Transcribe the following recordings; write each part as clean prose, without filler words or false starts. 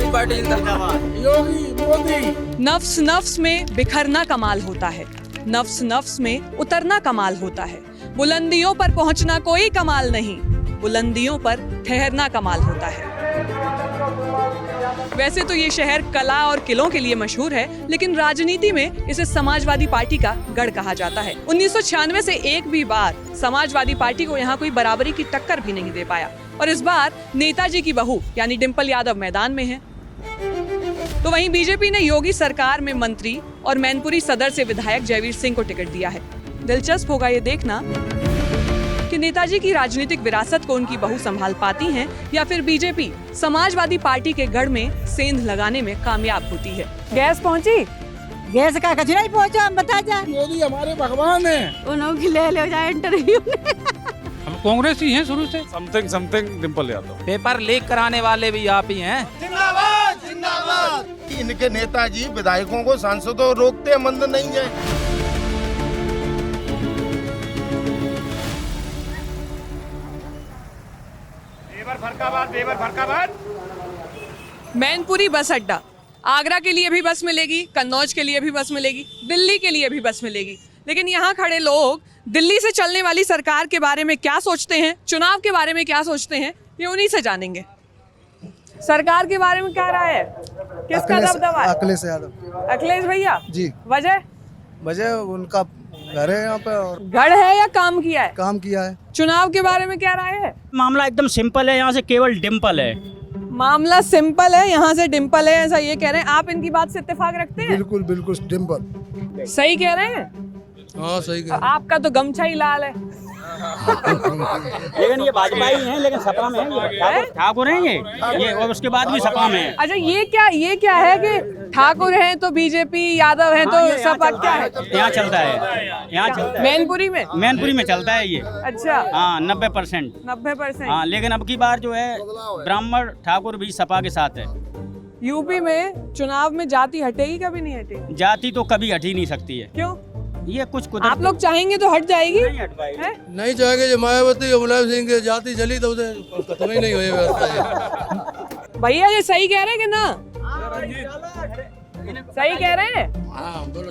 आदमी पार्टी जिंदाबाद, योगी मोदी। नफ्स नफ्स में बिखरना कमाल होता है, नफ्स नफ्स में उतरना कमाल होता है। बुलंदियों पर पहुंचना कोई कमाल नहीं, बुलंदियों पर ठहरना कमाल होता है। वैसे तो ये शहर कला और किलों के लिए मशहूर है, लेकिन राजनीति में इसे समाजवादी पार्टी का गढ़ कहा जाता है। 1996 से एक भी बार समाजवादी पार्टी को यहाँ कोई बराबरी की टक्कर भी नहीं दे पाया, और इस बार नेताजी की बहू यानी डिंपल यादव मैदान में है। तो वहीं बीजेपी ने योगी सरकार में मंत्री और मैनपुरी सदर से विधायक जयवीर सिंह को टिकट दिया है। दिलचस्प होगा ये देखना कि नेताजी की राजनीतिक विरासत को उनकी बहू संभाल पाती हैं या फिर बीजेपी समाजवादी पार्टी के गढ़ में सेंध लगाने में कामयाब होती है। गैस पहुंची? गैस का कुछ नहीं पहुंचा, हम बता जा। मोदी हमारे भगवान हैं। उन्होंने ले लो जाए इंटरव्यू हम कांग्रेस ही हैं शुरू से। Something Dimple Yadav. Paper leak कराने वाले भी आप ही हैं। जिंदाबाद जिंदाबाद। इनके नेताजी विधायकों को सांसदों रोकते मंद नहीं है। मैनपुरी बस अड्डा, आगरा के लिए भी बस मिलेगी, कन्नौज के लिए भी बस मिलेगी, दिल्ली के लिए भी बस मिलेगी। लेकिन यहाँ खड़े लोग दिल्ली से चलने वाली सरकार के बारे में क्या सोचते हैं, चुनाव के बारे में क्या सोचते हैं, ये उन्हीं से जानेंगे। सरकार के बारे में क्या राय है? किसका दबदबा है? अखिलेश यादव। अखिलेश भैया जी। वजह उनका घर है यहाँ पे और गढ़ है या काम किया है? काम किया है। चुनाव के बारे में क्या राय है? मामला एकदम सिंपल है, यहाँ से केवल डिंपल है। मामला सिंपल है, यहाँ से डिंपल है, ऐसा ये कह रहे हैं। आप इनकी बात से इत्तेफाक रखते हैं? बिल्कुल बिल्कुल डिंपल। सही कह रहे हैं? हाँ सही कह। आपका तो गमछा ही लाल है। लेकिन ये भाजपा ही हैं, लेकिन सपा में हैं, ठाकुर हैं ये और उसके बाद भी सपा में है। अच्छा ये क्या है कि ठाकुर हैं तो बीजेपी, यादव हैं तो सपा, क्या है? यहाँ चलता है, यहाँ चलता है मैनपुरी में। मैनपुरी में चलता है ये। अच्छा हाँ 90%। 90%। हाँ लेकिन अब की बार जो है ब्राह्मण ठाकुर भी सपा के साथ है। यूपी में चुनाव में जाति हटेगी कभी नहीं हटेगी? जाति तो कभी हट ही नहीं सकती है। क्यों? ये कुछ आप लोग चाहेंगे तो हट जाएगी? नहीं हट पाएगी। है? नहीं चाहेंगे जो मायावती और मुलायम सिंह की जाति चली तो उसे खत्म ही नहीं हुई व्यवस्था। भैया ये सही कह रहे हैं कि ना? सही कह रहे हैं?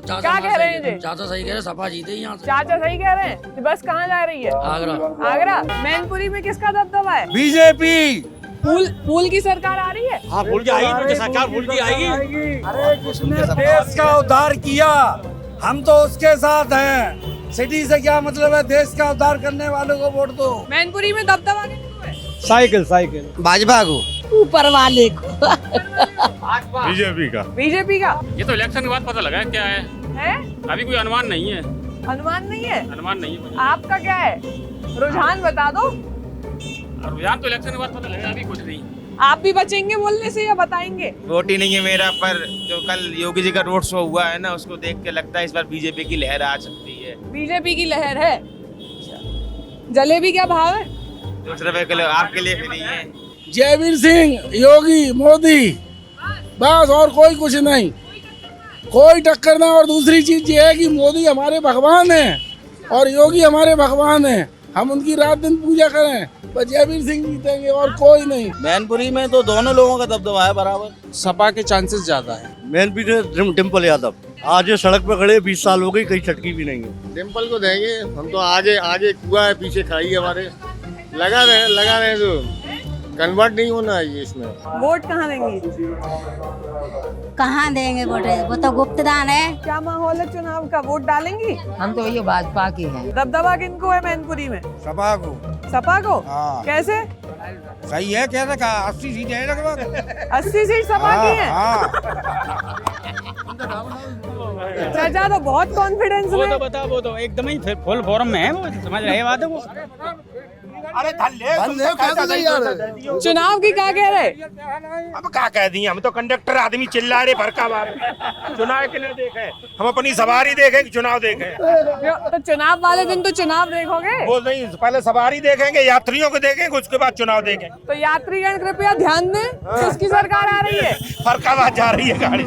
क्या कह रहे हैं जी? चाचा सही कह रहे, सपा जीते यहाँ से। चाचा सही कह रहे हैं। बस कहाँ जा रही है? आगरा। आगरा। मैनपुरी में किसका दबदबा है? बीजेपी। फूल की सरकार आ रही है? हाँ फूल की आएगी, सरकार फूल की आएगी। अरे जिसने देश का उद्धार किया हम तो उसके साथ हैं। सिटी से क्या मतलब है? देश का उद्धार करने वालों को वोट दो। मैनपुरी में दबदबा किसको है? साइकिल भाजपा को, ऊपर वाले को। बीजेपी का। ये तो इलेक्शन के बाद पता लगा क्या है? अभी कोई अनुमान नहीं है। अनुमान नहीं है? अनुमान नहीं है। आपका क्या है? रुझान बता दो। रुझान तो इलेक्शन के बाद पता लगा, अभी कुछ नहीं। आप भी बचेंगे बोलने से या बताएंगे? वोट ही नहीं है मेरा, पर जो कल योगी जी का रोड शो हुआ है ना, उसको देख के लगता है इस बार बीजेपी की लहर आ सकती है। बीजेपी की लहर है। जलेबी क्या भाव है? 2 रुपए किलो आपके लिए फ्री है। जयवीर सिंह, योगी, मोदी, बस और कोई कुछ नहीं, कोई टक्कर ना। और दूसरी चीज ये है कि मोदी हमारे भगवान हैं और योगी हमारे भगवान हैं। हम उनकी रात दिन पूजा करें, पर जयवीर सिंह जीतेंगे और कोई नहीं। मैनपुरी में तो दोनों लोगों का दबदबा है बराबर। सपा के चांसेस ज्यादा है। मैनपुरी डिंपल यादव। आज ये सड़क पे खड़े 20 साल हो गई, कहीं चटकी भी नहीं है। डिंपल को देंगे हम तो। आगे कुआ है, पीछे खाई है हमारे। लगा रहे तो कन्वर्ट नहीं होना है ये इसमें। वोट कहाँ देंगी? कहाँ देंगे वोट? वो तो गुप्तदान है। क्या माहौल है चुनाव का? वोट डालेंगी? हम तो ये भाजपा की है। दबदबा किनको है मैनपुरी में? सपा को। सपा को? हाँ। कैसे? सही है, क्या रखा? 80 सीटें हैं लगभग। 80 सीट सपा की है। चाचा तो बहुत कॉन्फिडेंस वो में। तो बता, वो तो एकदम ही फुल फॉर्म में है, वो समझ रहे बात है वो। अरे चुनाव की क्या कह रहे? अब क्या कह दिए? हम तो कंडक्टर आदमी चिल्ला रहे भड़का बार। चुनाव के नहीं देखे, हम अपनी सवारी देखे कि चुनाव देखे। तो चुनाव वाले दिन तो चुनाव देखोगे? बोल नहीं, पहले सवारी देखेंगे, यात्रियों को देखेंगे, उसके बाद चुनाव देखेंगे। तो यात्रीगण कृपया ध्यान दें, किसकी सरकार आ रही है? फरकाबाद जा रही है गाड़ी।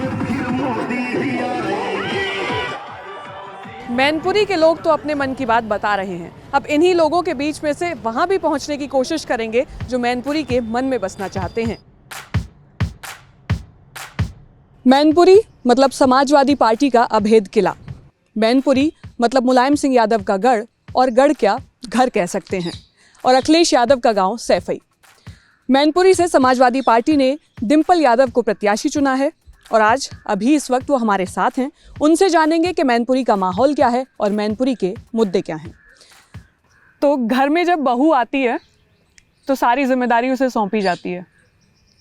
मैनपुरी के लोग तो अपने मन की बात बता रहे हैं। अब इन्हीं लोगों के बीच में से वहां भी पहुंचने की कोशिश करेंगे जो मैनपुरी के मन में बसना चाहते हैं। मैनपुरी मतलब समाजवादी पार्टी का अभेद किला, मैनपुरी मतलब मुलायम सिंह यादव का गढ़, और गढ़ क्या घर कह सकते हैं, और अखिलेश यादव का गांव सैफई। मैनपुरी से समाजवादी पार्टी ने डिम्पल यादव को प्रत्याशी चुना है और आज अभी इस वक्त वो हमारे साथ हैं। उनसे जानेंगे कि मैनपुरी का माहौल क्या है और मैनपुरी के मुद्दे क्या हैं। तो घर में जब बहू आती है तो सारी जिम्मेदारी उसे सौंपी जाती है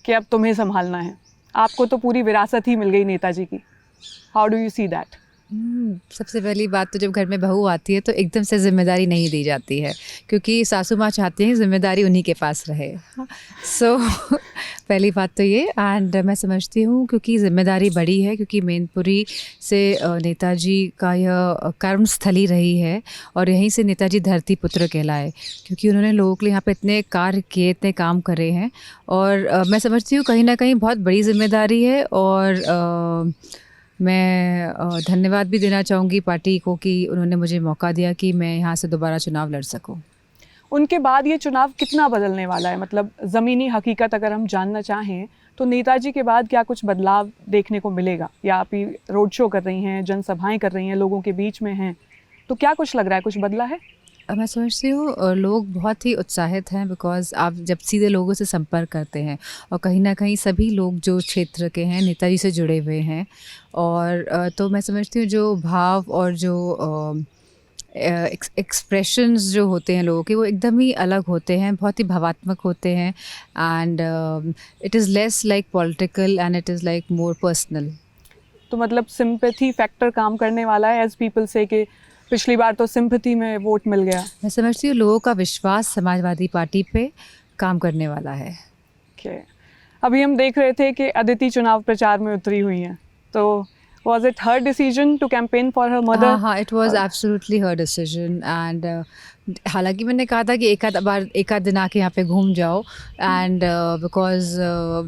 कि अब तुम्हें संभालना है। आपको तो पूरी विरासत ही मिल गई नेताजी की। How do you see that? सबसे पहली बात तो जब घर में बहू आती है तो एकदम से जिम्मेदारी नहीं दी जाती है, क्योंकि सासू माँ चाहती हैं जिम्मेदारी उन्हीं के पास रहे। सो पहली बात तो ये, एंड मैं समझती हूँ क्योंकि जिम्मेदारी बड़ी है, क्योंकि मैनपुरी से नेताजी का यह कर्मस्थली रही है और यहीं से नेताजी धरती पुत्र कहलाए, क्योंकि उन्होंने लोगों के लिए यहाँ पे इतने कार्य किए, इतने काम करे हैं। और मैं समझती हूँ कहीं ना कहीं बहुत बड़ी जिम्मेदारी है। और मैं धन्यवाद भी देना चाहूँगी पार्टी को कि उन्होंने मुझे मौका दिया कि मैं यहाँ से दोबारा चुनाव लड़ सकूँ। उनके बाद ये चुनाव कितना बदलने वाला है? मतलब ज़मीनी हकीकत अगर हम जानना चाहें तो नेताजी के बाद क्या कुछ बदलाव देखने को मिलेगा? या आप ही रोड शो कर रही हैं, जनसभाएं कर रही हैं, लोगों के बीच में हैं, तो क्या कुछ लग रहा है, कुछ बदला है? मैं समझती हूँ लोग बहुत ही उत्साहित हैं, बिकॉज़ आप जब सीधे लोगों से संपर्क करते हैं और कहीं ना कहीं सभी लोग जो क्षेत्र के हैं नेताजी से जुड़े हुए हैं, और तो मैं समझती हूँ जो भाव और जो एक्सप्रेशंस जो होते हैं लोगों के, वो एकदम ही अलग होते हैं, बहुत ही भावात्मक होते हैं। And it is less like political and it is like more personal. तो मतलब सिंपैथी फैक्टर काम करने वाला है, एज पीपल से कि पिछली बार तो सिंपैथी में वोट मिल गया। मैं समझती हूँ लोगों का विश्वास समाजवादी पार्टी पे काम करने वाला है। Okay. अभी हम देख रहे थे कि अदिति चुनाव प्रचार में उतरी हुई हैं, तो was it her decision to campaign for her mother? हाँ, it was absolutely her decision, and हालांकि मैंने कहा था कि एक आध दिन आके यहाँ पे घूम जाओ, and because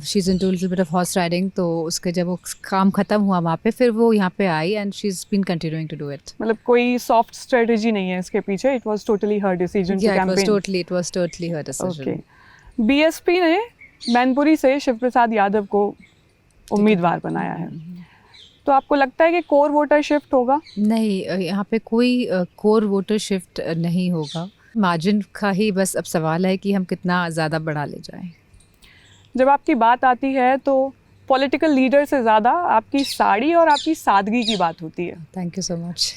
she is into little bit of horse riding, तो उसके जब वो काम ख़त्म हुआ वहाँ पे, फिर वो यहाँ पे I and she is been continuing to do it. मतलब कोई सॉफ्ट स्ट्रेटजी नहीं है इसके पीछे, it was totally her decision to campaign. It was totally her decision. Okay, BSP ने मैनपुरी से शिव प्रसाद यादव को उम्मीदवार बनाया है, तो आपको लगता है कि कोर वोटर शिफ्ट होगा? नहीं, यहाँ पे कोई कोर वोटर शिफ्ट नहीं होगा। मार्जिन का ही बस अब सवाल है कि हम कितना ज़्यादा बढ़ा ले जाएं। जब आपकी बात आती है तो पॉलिटिकल लीडर से ज़्यादा आपकी साड़ी और आपकी सादगी की बात होती है। Thank you so much.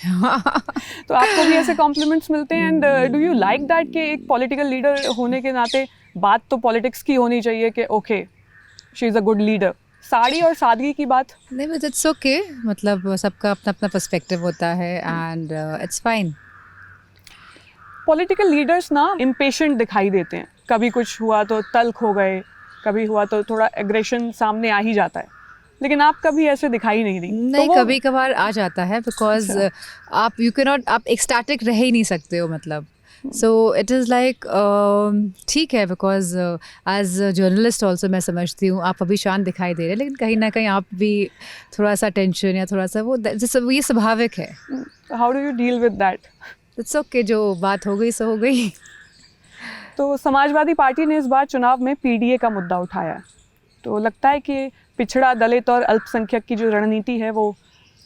तो आपको भी ऐसे कॉम्प्लीमेंट्स मिलते हैं? And do you like that कि एक पॉलिटिकल लीडर होने के नाते बात तो पॉलिटिक्स की होनी चाहिए कि okay she is a good leader, sari और सादगी की बात नहीं, बट इट्स ओके, मतलब सबका अपना अपना पर्सपेक्टिव होता है and it's fine. Political leaders ना इम्पेशेंट दिखाई देते हैं, कभी कुछ हुआ तो तल्ख हो गए, कभी हुआ तो थोड़ा एग्रेशन सामने आ ही जाता है, लेकिन आप कभी ऐसे दिखाई नहीं दी। नहीं, तो कभी कभार आ जाता है, बिकॉज आप यू कैन नॉट, आप एक्सटैटिक रह ही नहीं सकते हो, मतलब सो इट इज़ लाइक ठीक है, बिकॉज एज जर्नलिस्ट ऑल्सो मैं समझती हूँ आप अभी शांत दिखाई दे रहे हैं, लेकिन कहीं ना कहीं आप भी थोड़ा सा टेंशन या थोड़ा सा वो ये स्वाभाविक है। How do you deal with that? It's okay, जो बात हो गई सो हो गई। तो समाजवादी पार्टी ने इस बार चुनाव में पीडीए का मुद्दा उठाया है, तो लगता है कि पिछड़ा, दलित और अल्पसंख्यक की जो रणनीति है वो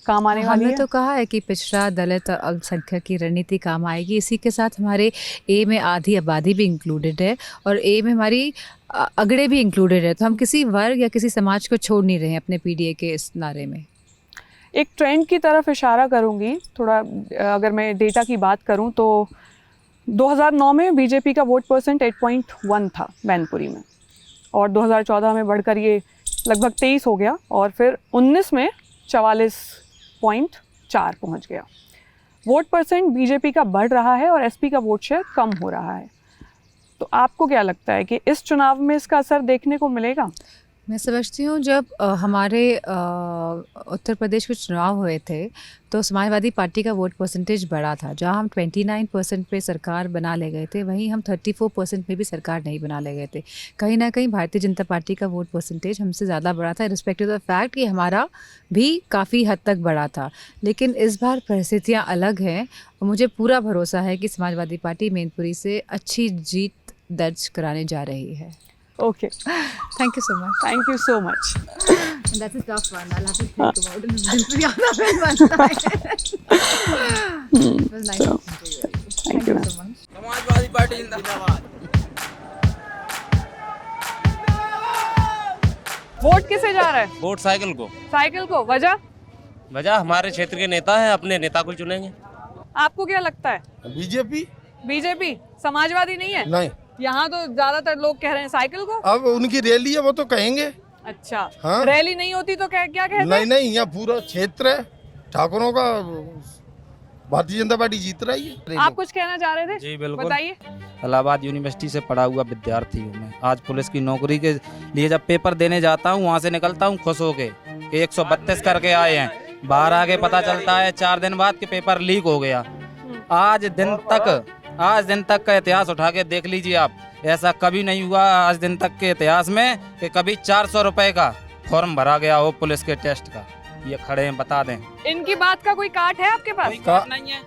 काम आने वाली है? हमने तो कहा है कि पिछड़ा, दलित और अल्पसंख्यक की रणनीति काम आएगी। इसी के साथ हमारे ए में आधी आबादी भी इंक्लूडेड है और ए में हमारी अगड़े भी इंक्लूडेड है, तो हम किसी वर्ग या किसी समाज को छोड़ नहीं रहे हैं अपने पीडीए के इस नारे में। एक ट्रेंड की तरफ इशारा करूंगी थोड़ा, अगर मैं डेटा की बात करूं तो 2009 में बीजेपी का वोट परसेंट 8.1 था मैनपुरी में, और 2014 में बढ़कर ये लगभग 23 हो गया, और फिर 19 में 44.4 पहुंच गया। वोट परसेंट बीजेपी का बढ़ रहा है और एसपी का वोट शेयर कम हो रहा है, तो आपको क्या लगता है कि इस चुनाव में इसका असर देखने को मिलेगा? मैं समझती हूँ जब हमारे उत्तर प्रदेश के चुनाव हुए थे तो समाजवादी पार्टी का वोट परसेंटेज बढ़ा था। जहाँ हम 29% पे सरकार बना ले गए थे, वहीं हम 34% पे भी सरकार नहीं बना ले गए थे। कहीं ना कहीं भारतीय जनता पार्टी का वोट परसेंटेज हमसे ज़्यादा बढ़ा था, रिस्पेक्टिव ऑफ द फैक्ट कि हमारा भी काफ़ी हद तक बढ़ा था। लेकिन इस बार परिस्थितियाँ अलग हैं और मुझे पूरा भरोसा है कि समाजवादी पार्टी मैनपुरी से अच्छी जीत दर्ज कराने जा रही है। Okay. Thank you so much. Thank you so much. That's a tough one. I'll have to think about it. Dilyana will बनता है. It was nice talking to you. Thank you so much. Samajwadi party जिंदाबाद। Vote किसे जा रहा है? Vote cycle को। Cycle को। वजह हमारे क्षेत्र के नेता है, अपने नेता को चुनेंगे। आपको क्या लगता है? बीजेपी समाजवादी नहीं है? नहीं, यहाँ तो ज्यादातर लोग कह रहे हैं साइकिल को। अब उनकी रैली है वो तो कहेंगे। अच्छा, हाँ? रैली नहीं होती तो क्या कहते? नहीं, यहाँ पूरा क्षेत्र है ठाकुरों का, भारतीय जनता पार्टी जीत रही है। आप कुछ कहना चाह रहे थे? जी बिल्कुल। बताइए। इलाहाबाद यूनिवर्सिटी से पढ़ा हुआ विद्यार्थी हूँ मैं। आज पुलिस की नौकरी के लिए जब पेपर देने जाता हूँ, वहाँ से निकलता हूँ खुश होके कि 132 करके आए हैं। बाहर आके पता चलता है 4 दिन बाद कि पेपर लीक हो गया। आज दिन तक का इतिहास उठा के देख लीजिए आप, ऐसा कभी नहीं हुआ आज दिन तक के इतिहास में कि कभी 400 रुपए का फॉर्म भरा गया हो पुलिस के टेस्ट का। ये खड़े हैं, बता दें। इनकी बात का कोई काट है आपके पास? नहीं है।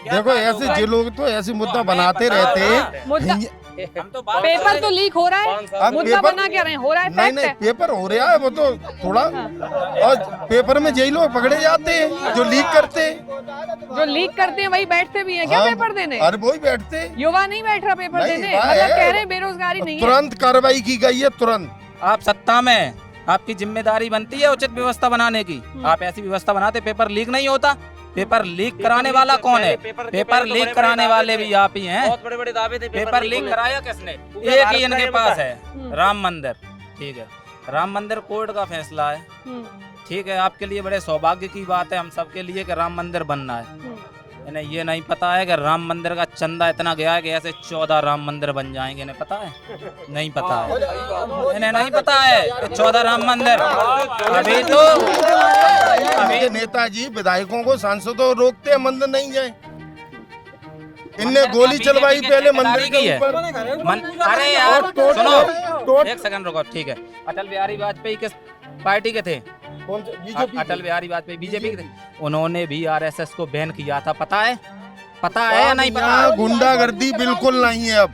देखो ऐसे जो लोग तो ऐसे मुद्दा बनाते रहते हैं। मुद्दा पेपर तो लीक हो रहा है, मुद्दा बना क्या रहे हैं? हो रहा है, नहीं, पेपर हो रहा है वो तो थोड़ा, और पेपर में यही लोग पकड़े जाते हैं जो लीक करते हैं। वही बैठते भी हैं क्या पेपर देने? अरे वही बैठते हैं। युवा नहीं बैठ रहा पेपर देने, मतलब कह रहे हैं बेरोजगारी नहीं है। तुरंत कार्रवाई की गई है, तुरंत। आप सत्ता में, आपकी जिम्मेदारी बनती है उचित व्यवस्था बनाने की। आप ऐसी व्यवस्था बनाते पेपर लीक नहीं होता। पेपर लीक कराने वाला कौन है? पेपर लीक कराने वाले भी आप ही हैं। बहुत बड़े दावे थे। पेपर लीक कराया किसने? एक ही इनके पास है, राम मंदिर। ठीक है, राम मंदिर कोर्ट का फैसला है। ठीक है, आपके लिए बड़े सौभाग्य की बात है, हम सबके लिए कि राम मंदिर बनना है। इन्हें ये नहीं पता है कि राम मंदिर का चंदा इतना गया है कि ऐसे 14 राम मंदिर बन जाएंगे। इन्हें पता है? नहीं पता है। इन्हें नहीं पता है कि 14 राम मंदिर अभी तो नेताजी विधायकों को सांसदों रोकते हैं मंदिर नहीं जाए। इनने गोली चलवाई पहले मंदिर के ऊपर। अरे यार सुनो, एक सेकंड रुको। ठीक है, अटल बिहारी वाजपेयी किस पार्टी के थे? अटल बिहारी वाजपेयी बीजेपी के थे। उन्होंने भी आरएसएस को बैन किया था, पता है या नहीं पता? गुंडागर्दी बिल्कुल नहीं है। अब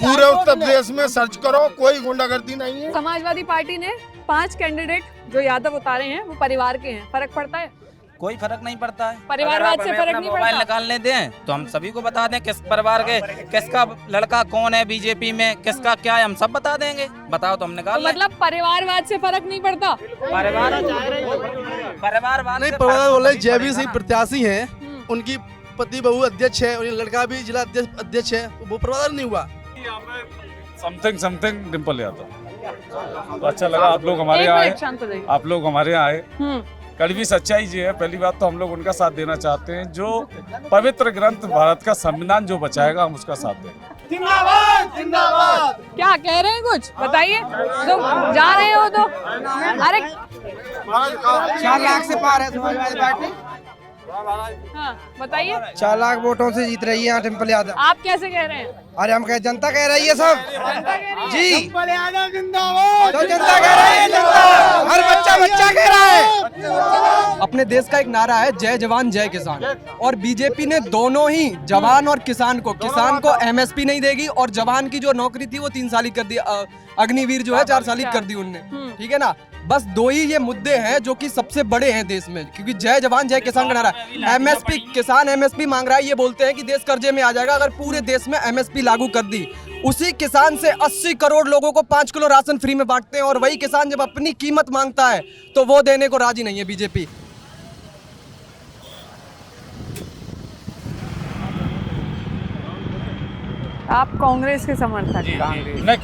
पूरे उत्तर प्रदेश में सर्च करो, कोई गुंडागर्दी नहीं है। समाजवादी पार्टी ने 5 कैंडिडेट जो यादव उतारे हैं वो परिवार के हैं, फर्क पड़ता है? कोई फर्क नहीं पड़ता है। परिवारवाद से फर्क नहीं मोबाइल पड़ता? निकालने दें तो हम सभी को बता दें किस परिवार के, किसका लड़का कौन है बीजेपी में, किसका क्या है, हम सब बता देंगे। बताओ तो हम निकाल लें। मतलब परिवारवाद से फर्क नहीं पड़ता? परिवारवाद जय सिंह प्रत्याशी हैं, उनकी पति बहू अध्यक्ष है, उनका लड़का भी जिला अध्यक्ष है, वो परिवार नहीं हुआ। समथिंग डिम्पल यादव। अच्छा लगा आप लोग हमारे यहाँ आए। आप लोग हमारे यहाँ आए। कड़वी सच्चाई जी है। पहली बात तो हम लोग उनका साथ देना चाहते हैं जो पवित्र ग्रंथ भारत का संविधान जो बचाएगा, हम उसका साथ देंगे। जिंदाबाद जिंदाबाद। क्या कह रहे हैं, कुछ बताइए। तो जा रहे हो तो अरे 4 लाख से पार है समाजवादी पार्टी। हाँ बताइए। 4 लाख वोटों से जीत रही है डिम्पल यादव। आप कैसे कह रहे हैं? अरे हम कह, जनता कह रही है सब। जनता कह रही है जी, डिम्पल यादव जिंदाबाद। तो जनता कह रही है, जनता हर बच्चा कह रहा है। अपने देश का एक नारा है जय जवान जय किसान, और बीजेपी ने दोनों ही जवान और किसान को एमएसपी नहीं देगी, और जवान की जो नौकरी थी वो 3 साल कर दी, अग्निवीर जो है 4 साल कर दी उनने। ठीक है ना, बस 2 ही ये मुद्दे हैं जो कि सबसे बड़े हैं देश में, क्योंकि जय जवान जय किसान का नारा। एमएसपी, किसान एमएसपी मांग रहा है, ये बोलते हैं कि देश कर्जे में आ जाएगा अगर पूरे देश में एमएसपी लागू कर दी। उसी किसान से 80 करोड़ लोगों को 5 किलो राशन फ्री में बांटते हैं, और वही किसान जब अपनी कीमत मांगता है तो वो देने को राजी नहीं है बीजेपी। आप कांग्रेस के समर्थक? नहीं,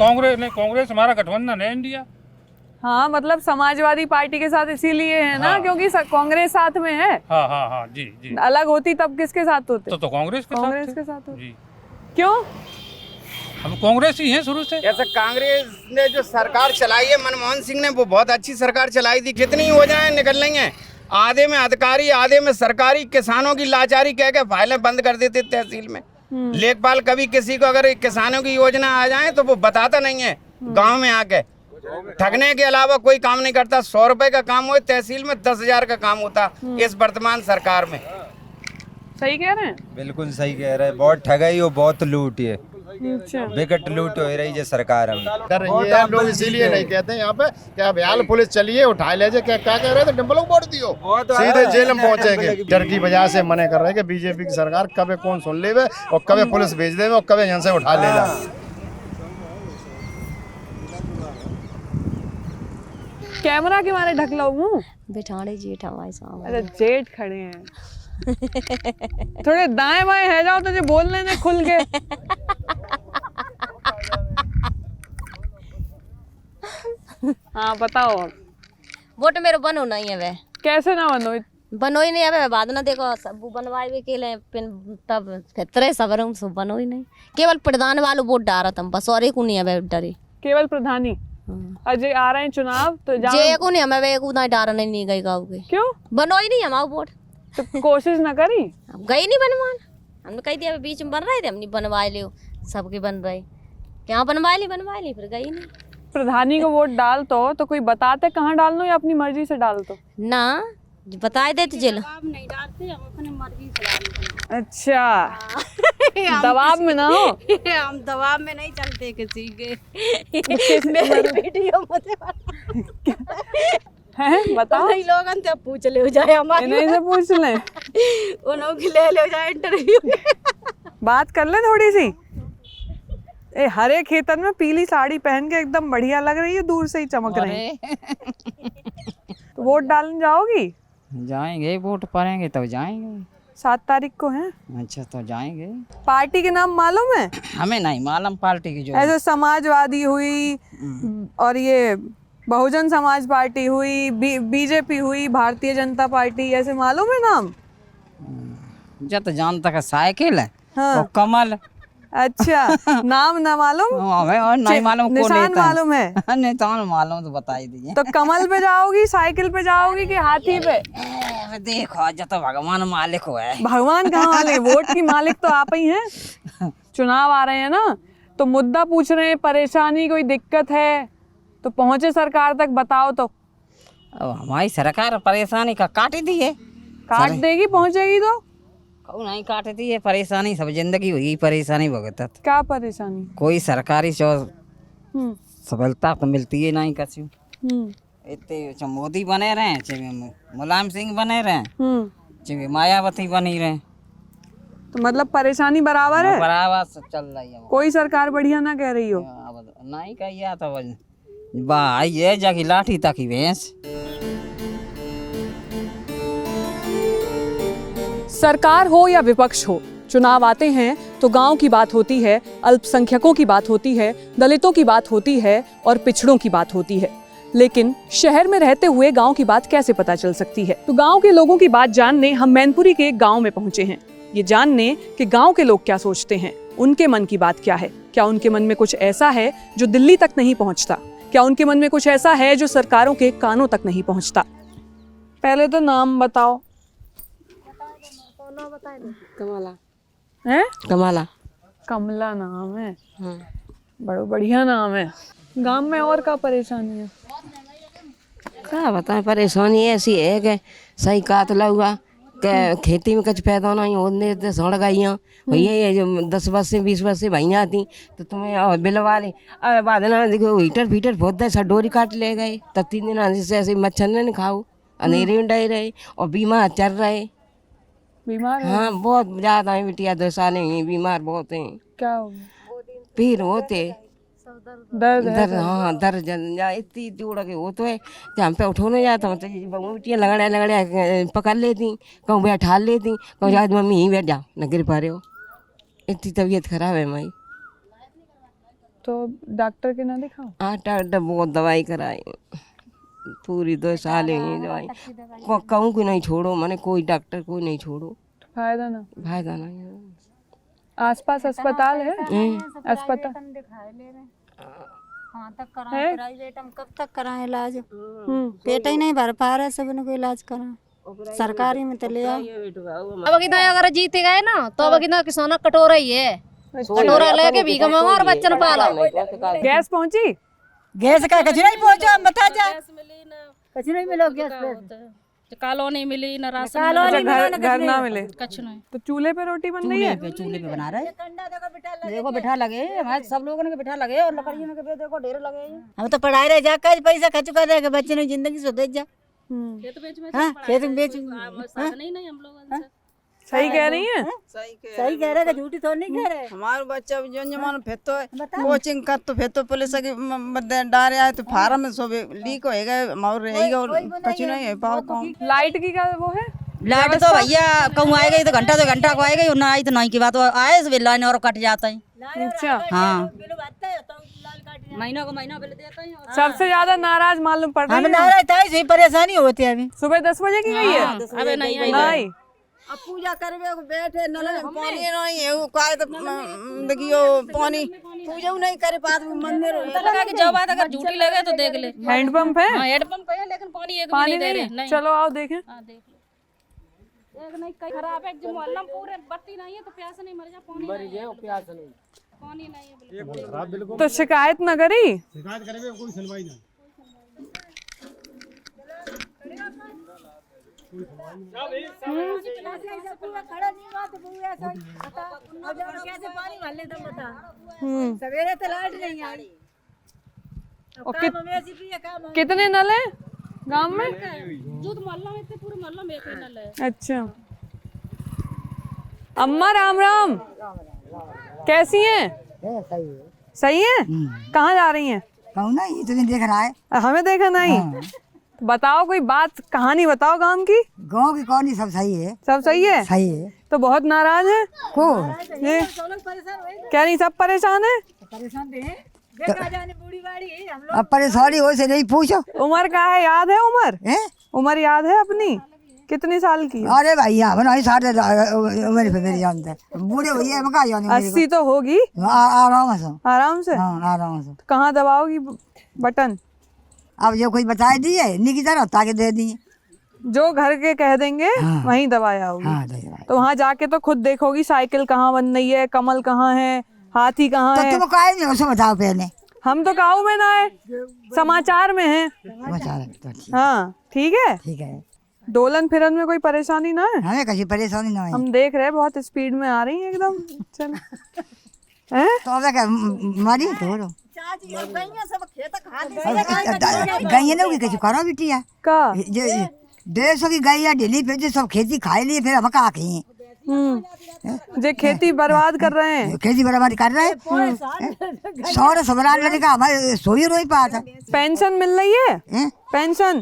कांग्रेस हमारा गठबंधन है इंडिया। हाँ, मतलब समाजवादी पार्टी के साथ इसीलिए है ना, क्योंकि कांग्रेस साथ में है। हाँ जी। अलग होती तब किसके साथ होते? तो कांग्रेस के साथ होते। जी। क्यों? हम कांग्रेस ही हैं शुरू से। ऐसा कांग्रेस ने जो सरकार चलाई है, मनमोहन सिंह ने, वो बहुत अच्छी सरकार चलाई थी। जितनी हो जाए निकल लेंगे। आधे में अधिकारी, आधे में सरकारी, किसानों की लाचारी कह के फाइलें बंद कर देते तहसील में। लेखपाल कभी किसी को अगर किसानों की योजना आ जाए तो वो बताता नहीं है, गांव में आके ठगने के अलावा कोई काम नहीं करता। 100 रुपए का काम हो तहसील में 10,000 का काम होता इस वर्तमान सरकार में। सही कह रहे हैं? बिल्कुल सही कह रहे हैं। बहुत ठगाई और बहुत लूट है। विकट लूट हो रही है सरकार हम कर रही है। लोग इसीलिए नहीं कहते यहाँ पे क्या भैया पुलिस चलिए उठा ले क्या क्या कह रहे थे डिम्पल वोट दियो सीधे जेल में पहुंचेंगे। डर की वजह से मने कर रहे हैं कि बीजेपी की सरकार कभी कौन सुन ले और कभी पुलिस भेज दे और कभी यहाँ से उठा ले जाए। कैमरा के मारे ढक लो मुंह। बिठाड़े जेठ हमारे सामने। अरे जेठ खड़े हैं। थोड़े दाएं बाएं है जाओ तुझे बोलने दे खुल के। हाँ बताओ। वोट मेरे बनो नहीं है वे। कैसे ना बनो? बनो ही नहीं है बाद में देखो सब बनवाए भी के लिए तब फितरे सबरों सब बनो ही नहीं। केवल प्रधान वालों वोट डाला तुम बस और एक नहीं है डरे। केवल प्रधानी। अजय आ रहे हैं चुनाव तो जे को नहीं हमें वे को ना डारा नहीं गई गाँव के। क्यों? बनो ही नहीं हमारा वोट। तो कोशिश ना करी? गई नहीं बनवान। हमने कही दिया बीच में बन रहे थे हमने बनवा लियो सबके बन रहे क्या बनवा ली फिर गई नहीं। प्रधानी को वोट डाल तो कोई बताते कहाँ डालना या अपनी मर्जी से डाल तो ना बताए देते जेल नहीं डालते हम अपनी मर्जी से डालते। अच्छा दबाव में ना हो। हम दबाव में नहीं चलते किसी के। मेरी वीडियो मुझे हैं बताओ। नहीं लोगन से पूछ ले जाए हमारे इन्हीं से पूछ ले उन्हों की ले जाए इंटरव्यू। बात कर ले थोड़ी सी। ए हरे खेतन में पीली साड़ी पहन के एकदम बढ़िया लग रही है दूर से ही चमक रही है। तो वोट डालने जाओगी? जाएंगे वोट पड़ेंगे तो जाएंगे। 7 तारीख को है। अच्छा तो जाएंगे। पार्टी के नाम मालूम है? हमें नहीं मालूम पार्टी की जो ऐसे समाजवादी हुई और ये बहुजन समाज पार्टी हुई बीजेपी हुई भारतीय जनता पार्टी ऐसे मालूम है नाम? जब तो जानता का साइकिल है। हाँ। और कमल। अच्छा नाम ना मालूम? हमें और नहीं मालूम कौन निशान लेता है। मालूम है? निशान मालूम तो बता ही दीजिए। तो कमल पे जाओगी साइकिल पे जाओगी कि हाथी पे? देखो जब तो भगवान मालिक हो है। भगवान कहाँ मालिक? वोट की मालिक तो आप ही हैं। चुनाव आ रहे हैं ना तो मुद्दा पूछ रहे हैं परेशानी कोई दिक्कत है तो पहुंचे सरकार तक बताओ तो। अब हमारी सरकार परेशानी का काट दी है। काट देगी पहुंचेगी तो। कौन नहीं काटती है परेशानी सब जिंदगी हुई परेशानी भुगतत। क्या परेशानी? कोई सरकारी सफलता तो मिलती है नहीं कछु। इतने मोदी बने रहे चाहे मुलायम सिंह बने रहे चाहे मायावती बनी रहे तो मतलब परेशानी बराबर है। बराबर सब चल रही है। कोई सरकार बढ़िया ना कह रही हो। नहीं कहिए तो भाई ये जाकी लाठी ताकि भैंस। सरकार हो या विपक्ष हो चुनाव आते हैं तो गांव की बात होती है, अल्पसंख्यकों की बात होती है, दलितों की बात होती है और पिछड़ों की बात होती है। लेकिन शहर में रहते हुए गांव की बात कैसे पता चल सकती है? तो गांव के लोगों की बात जानने हम मैनपुरी के एक गांव में पहुंचे हैं। ये जानने कि गांव के लोग क्या सोचते हैं, उनके मन की बात क्या है। क्या उनके मन में कुछ ऐसा है जो दिल्ली तक नहीं पहुंचता? क्या उनके मन में कुछ ऐसा है जो सरकारों के कानों तक नहीं पहुंचता? पहले तो नाम बताओ। कमला है? कमला कमला नाम है। बड़ा बढ़िया नाम है। गांव में और क्या परेशानी है? क्या बताएं परेशानी ऐसी है कि सही काट लगा कि खेती में कुछ पैदा नहीं होने तो सड़ गई भैया ये जो 10 वर्ष से 20 वर्ष से भैया थी तो तुम्हें बिलवा ले। अब बाद ना देखो हीटर फीटर बहुत है सब डोरी काट ले गए तब 3 दिन से ऐसे मच्छर ने खाओ अंधेरे में डे रहे और बीमार चल रहे। बीमार? हाँ बहुत ज़्यादा है बिटिया 2 साल हैं बीमार बहुत हैं। क्या हो? पीर होते दर्द हाँ दर्द इतनी जोड़ के वो तो है जब हम पे उठोने जाता हूँ तो बिटिया लगड़े पकड़ लेती कहूँ बैठा लेती कहूँ जा मम्मी यहीं बैठ जाओ न गिर पा रहे हो। इतनी तबीयत खराब है माई। तो डॉक्टर के ना दिखाओ? हाँ डॉक्टर बहुत दवाई कराई पूरी 2 साल है दवाई कहूँ कि नहीं छोड़ो मैंने कोई डॉक्टर कोई नहीं छोड़ो। फायदा ना? फायदा नहीं। आसपास अस्पताल है? अस्पताल प्राइवेट हम कब तक कराएं इलाज? पेट ही नहीं भर पा रहे सब इनको इलाज करा सरकारी में तो ले आओ। अब कितना अगर जीते गए ना तो अब कितना किसाना कटोरा ही है। कटोरा लेके भीख मांगो और बच्चन पालो। गैस पहुंची? गैस का कचरा ही पहुंचा बता जा। कचरा ही मिलो गैस पे कॉलोनी मिली न राशन घर ना मिले कुछ नहीं। तो चूल्हे पे रोटी बन रही है। चूल्हे पे बना रहे देखो बिठा लगे हमारे सब लोगों ने बिठा लगे और लकड़ियों में के देखो ढेर लगे। हम तो पढ़ाई रहे जा कर पैसा खर्च कर रहे बच्चे ने जिंदगी से दे जा खेत में बेच नहीं हम लोग सही कह रही है। सही कह रहे झूठी थोड़ी नहीं कह रहे। हमारे बच्चा जो जमान फेतो कोचिंग कर तो फेतो पुलिस के डारे आए तो फार्म में सब लीक होएगा और रहेगा और कुछ नहीं है पाओ कौन। लाइट की क्या वो है? लाइट तो भैया कहूँ आएगा तो घंटा को आएगा ना आई तो नहीं की बात आए लाइन और कट जाता है। अच्छा हाँ महीना को महीना बिल देता है। सबसे ज्यादा नाराज मालूम पड़ रही है। नाराज था इसी परेशानी होती है अभी। सुबह 10 बजे की गई है। अबे नहीं अब पूजा करवे बैठे नल पानी नहीं है वो काय तो देखियो पानी पूजा नहीं करे पास मंदिर लगा कि जब बात अगर झूठी लगे तो देख ले। हैंडपंप है? हां हैंडपंप है लेकिन पानी एक पानी भी नहीं दे रहे। नहीं। चलो आओ देखें। हां देख लो एक नहीं कहीं खराब है जो मोहल्ला पूरे बत्ती नहीं है तो प्यास नहीं मर जा पानी मर जाए प्यास नहीं पानी नहीं है बिल्कुल। तो शिकायत न करी? शिकायत करे कोई सुनवाई नहीं। सवेरे तो लाइट नहीं आई। कितने नल है गांव में? जो मोहल्ला में थे पूरे मोहल्ला में एक ही नल है। अच्छा अम्मा राम राम कैसी हैं? सही है। कहाँ जा रही हैं? कहूँ ना ये तो नहीं देख रहा है। हमें देखा नहीं। बताओ कोई बात कहानी बताओ गांव की। गाँव की कहानी सब सही है। सब सही है? सही है। तो बहुत नाराज है को ये क्या नहीं सब परेशान है? अब परेशानी हो से नहीं पूछो। उम्र का है याद है? उम्र याद है अपनी कितनी साल की? अरे भाई यहाँ 60 उम्र पे मेरी जानते हैं बूढ़े भैया कहा जाने 80 तो होगी। आराम से आराम से। हाँ आराम से। कहाँ दबाओगी बटन? अब जो कोई बताए दिए निकी तरह ताकि दे दिए जो घर के कह देंगे वहीं दबाया होगी। तो वहाँ जाके तो खुद देखोगी साइकिल कहाँ बन रही है, कमल कहाँ है, हाथी कहाँ है। तुम काहे नहीं उसको बताओ पहले। हम तो गाँव में ना है समाचार में है। हाँ ठीक है। ठीक है। दोलन फिरन में कोई परेशानी ना है? हमें कहीं परेशानी ना है। हम देख रहे हैं बहुत स्पीड में आ रही है एकदम। चल हैं तो मारी छोड़ो गई ने कैसे करो बिटिया का 150 की गई ढीली पे सब खेती खाए लिए फिर हम कहा खाए। जे खेती बर्बाद कर रहे हैं। खेती बर्बाद कर रहे हैं। 100 सबरान लड़का हमारे सोई रोई पाता। पेंशन मिल रही है? पेंशन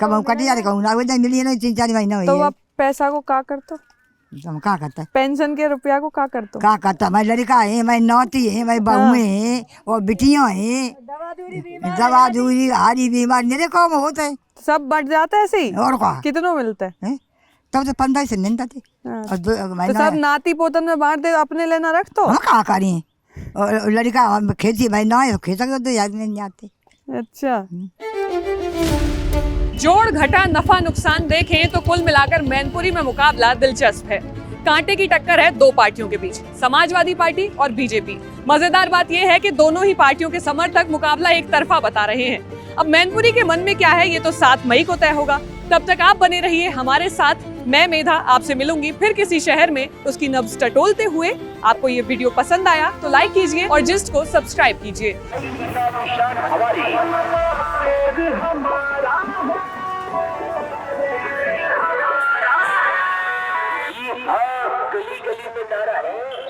कब हम कटी जा रहे कहूँ ना मिली है ना 3-4 महीना हुई। तो अब पैसा को क्या करता? हम क्या करता है? पेंशन के रुपया को क्या करता? क्या करता? मैं लड़का है, मैं नौती है, मैं बहू है और बिटियां है। दवा दूरी हारी बीमार मेरे काम होता है। सब बढ़ जाता है ऐसे ही। और क्या कितनों मिलता है? तब तो 15 से नहीं थे। तो सब नाती पोतन में बांट दे अपने लेना रख तो हम कहाँ करें। और लड़का खेती भाई ना है खेती तो याद नहीं आते। अच्छा जोड़ घटा नफा नुकसान देखें तो कुल मिलाकर मैनपुरी में मुकाबला दिलचस्प है। कांटे की टक्कर है दो पार्टियों के बीच, समाजवादी पार्टी और बीजेपी। मजेदार बात यह है कि दोनों ही पार्टियों के समर्थक मुकाबला एक तरफा बता रहे हैं। अब मैनपुरी के मन में क्या है ये तो 7 मई को तय होगा। तब तक आप बने रहिए हमारे साथ। मैं मेधा आपसे मिलूंगी फिर किसी शहर में उसकी नब्ज टटोलते हुए। आपको ये वीडियो पसंद आया तो लाइक कीजिए और जिस्ट को सब्सक्राइब कीजिए। गली गली में नारा है।